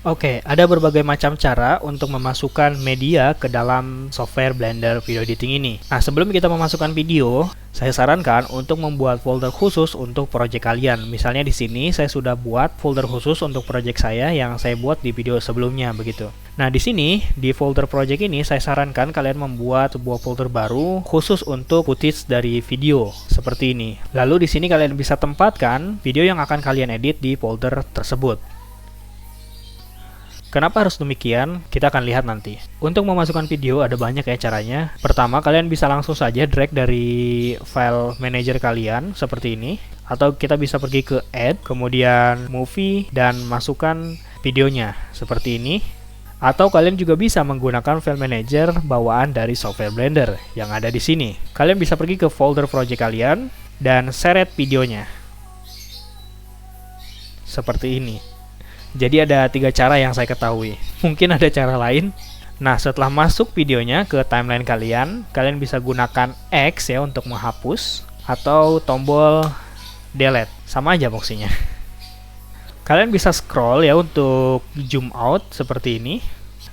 Oke, ada berbagai macam cara untuk memasukkan media ke dalam software Blender Video Editing ini. Nah, sebelum kita memasukkan video, saya sarankan untuk membuat folder khusus untuk project kalian. Misalnya di sini saya sudah buat folder khusus untuk project saya yang saya buat di video sebelumnya begitu. Nah, di sini di folder project ini saya sarankan kalian membuat sebuah folder baru khusus untuk footage dari video seperti ini. Lalu di sini kalian bisa tempatkan video yang akan kalian edit di folder tersebut. Kenapa harus demikian? Kita akan lihat nanti. Untuk memasukkan video ada banyak ya caranya. Pertama, kalian bisa langsung saja drag dari file manager kalian seperti ini. Atau kita bisa pergi ke Add, kemudian Movie, dan masukkan videonya seperti ini. Atau kalian juga bisa menggunakan file manager bawaan dari software Blender yang ada di sini. Kalian bisa pergi ke folder project kalian dan seret videonya. Seperti ini. Jadi ada 3 cara yang saya ketahui. Mungkin ada cara lain. Nah, setelah masuk videonya ke timeline kalian, kalian bisa gunakan X ya untuk menghapus atau tombol delete. Sama aja fungsinya. Kalian bisa scroll ya untuk zoom out seperti ini.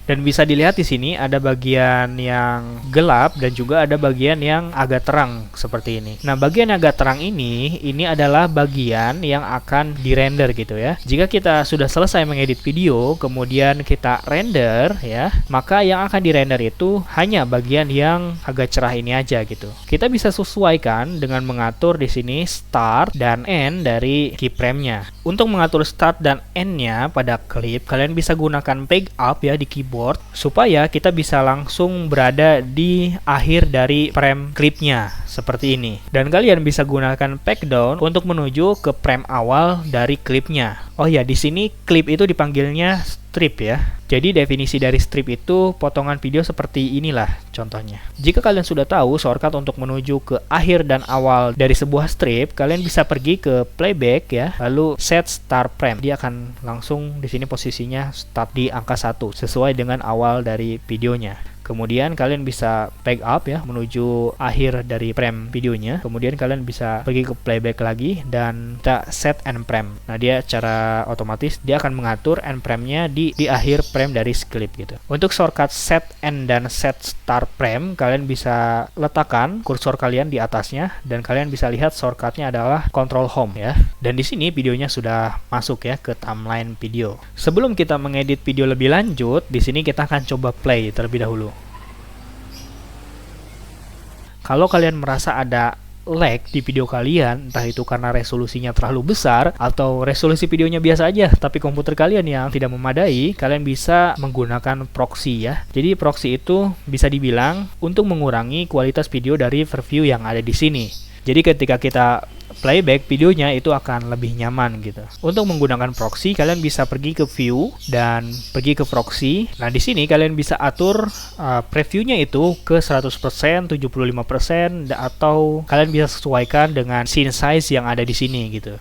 Dan bisa dilihat di sini ada bagian yang gelap dan juga ada bagian yang agak terang seperti ini. Nah, bagian yang agak terang ini adalah bagian yang akan dirender gitu ya. Jika kita sudah selesai mengedit video, kemudian kita render ya, maka yang akan dirender itu hanya bagian yang agak cerah ini aja gitu. Kita bisa sesuaikan dengan mengatur di sini start dan end dari keyframe-nya. Untuk mengatur start dan end-nya pada klip, kalian bisa gunakan peg up ya di keyboard supaya kita bisa langsung berada di akhir dari frame klipnya seperti ini. Dan kalian bisa gunakan peg down untuk menuju ke frame awal dari klipnya. Oh ya, di sini klip itu dipanggilnya strip ya. Jadi definisi dari strip itu potongan video seperti inilah contohnya. Jika kalian sudah tahu shortcut untuk menuju ke akhir dan awal dari sebuah strip, kalian bisa pergi ke playback ya, lalu set start frame. Dia akan langsung di sini posisinya start di angka 1 sesuai dengan awal dari videonya. Kemudian kalian bisa peg up ya menuju akhir dari frame videonya. Kemudian kalian bisa pergi ke playback lagi dan kita set end frame. Nah, dia secara otomatis dia akan mengatur end frame-nya di akhir frame dari clip gitu. Untuk shortcut set end dan set start frame, kalian bisa letakkan kursor kalian di atasnya dan kalian bisa lihat shortcutnya adalah Control Home ya. Dan di sini videonya sudah masuk ya ke timeline video. Sebelum kita mengedit video lebih lanjut, di sini kita akan coba play terlebih dahulu. Kalau kalian merasa ada lag di video kalian, entah itu karena resolusinya terlalu besar atau resolusi videonya biasa aja tapi komputer kalian yang tidak memadai, kalian bisa menggunakan proxy ya. Jadi proxy itu bisa dibilang untuk mengurangi kualitas video dari preview yang ada di sini. Jadi ketika kita playback videonya itu akan lebih nyaman gitu. Untuk menggunakan proxy, kalian bisa pergi ke view dan pergi ke proxy. Nah, di sini kalian bisa atur previewnya itu ke 100%, 75% atau kalian bisa sesuaikan dengan scene size yang ada di sini gitu.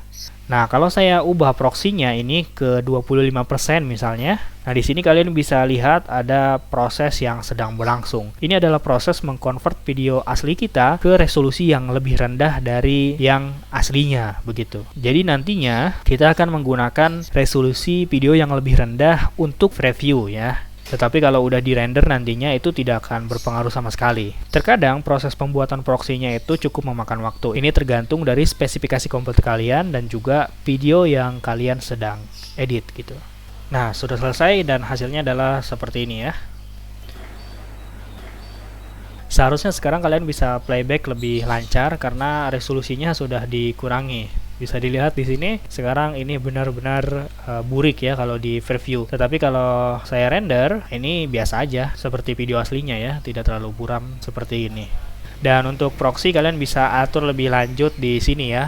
Nah, kalau saya ubah proxy-nya ini ke 25% misalnya. Nah, di sini kalian bisa lihat ada proses yang sedang berlangsung. Ini adalah proses mengkonvert video asli kita ke resolusi yang lebih rendah dari yang aslinya begitu. Jadi nantinya kita akan menggunakan resolusi video yang lebih rendah untuk preview ya. Tetapi kalau udah di-render nantinya itu tidak akan berpengaruh sama sekali. Terkadang proses pembuatan proxy-nya itu cukup memakan waktu. Ini tergantung dari spesifikasi komputer kalian dan juga video yang kalian sedang edit gitu. Nah, sudah selesai dan hasilnya adalah seperti ini ya. Seharusnya sekarang kalian bisa playback lebih lancar karena resolusinya sudah dikurangi. Bisa dilihat di sini sekarang ini benar-benar burik ya kalau di preview. Tetapi kalau saya render ini biasa aja seperti video aslinya ya, tidak terlalu buram seperti ini. Dan untuk proxy kalian bisa atur lebih lanjut di sini ya.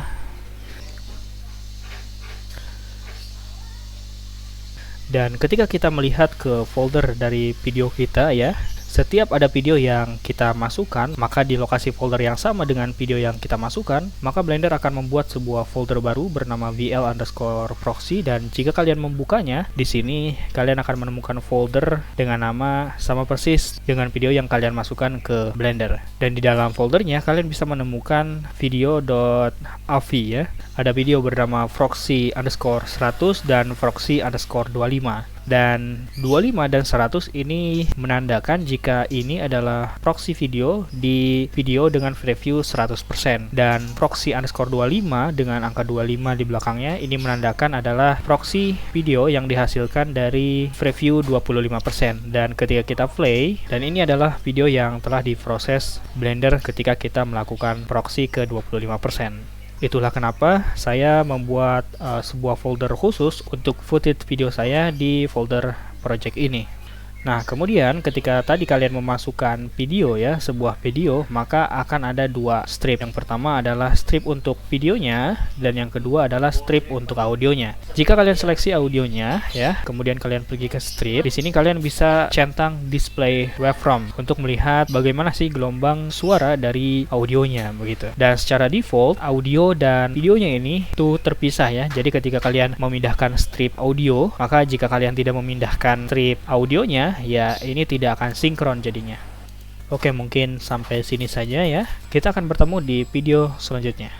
Dan ketika kita melihat ke folder dari video kita ya, setiap ada video yang kita masukkan, maka di lokasi folder yang sama dengan video yang kita masukkan, maka Blender akan membuat sebuah folder baru bernama VL_proxy dan jika kalian membukanya, di sini kalian akan menemukan folder dengan nama sama persis dengan video yang kalian masukkan ke Blender. Dan di dalam foldernya kalian bisa menemukan video.av ya. Ada video bernama proxy_100 dan proxy_25. Dan 25 dan 100 ini menandakan jika ini adalah proxy video di video dengan preview 100%. Dan proxy underscore 25 dengan angka 25 di belakangnya ini menandakan adalah proxy video yang dihasilkan dari preview 25%. Dan ketika kita play, dan ini adalah video yang telah diproses Blender ketika kita melakukan proxy ke 25%. Itulah kenapa saya membuat sebuah folder khusus untuk footage video saya di folder project ini. Nah, kemudian ketika tadi kalian memasukkan video ya, sebuah video, maka akan ada dua strip. Yang pertama adalah strip untuk videonya, dan yang kedua adalah strip untuk audionya. Jika kalian seleksi audionya ya, kemudian kalian pergi ke strip, di sini kalian bisa centang display waveform untuk melihat bagaimana sih gelombang suara dari audionya begitu. Dan secara default, audio dan videonya ini tuh terpisah ya. Jadi ketika kalian memindahkan strip audio, maka jika kalian tidak memindahkan strip audionya, ya ini tidak akan sinkron jadinya. Oke, mungkin sampai sini saja ya. Kita akan bertemu di video selanjutnya.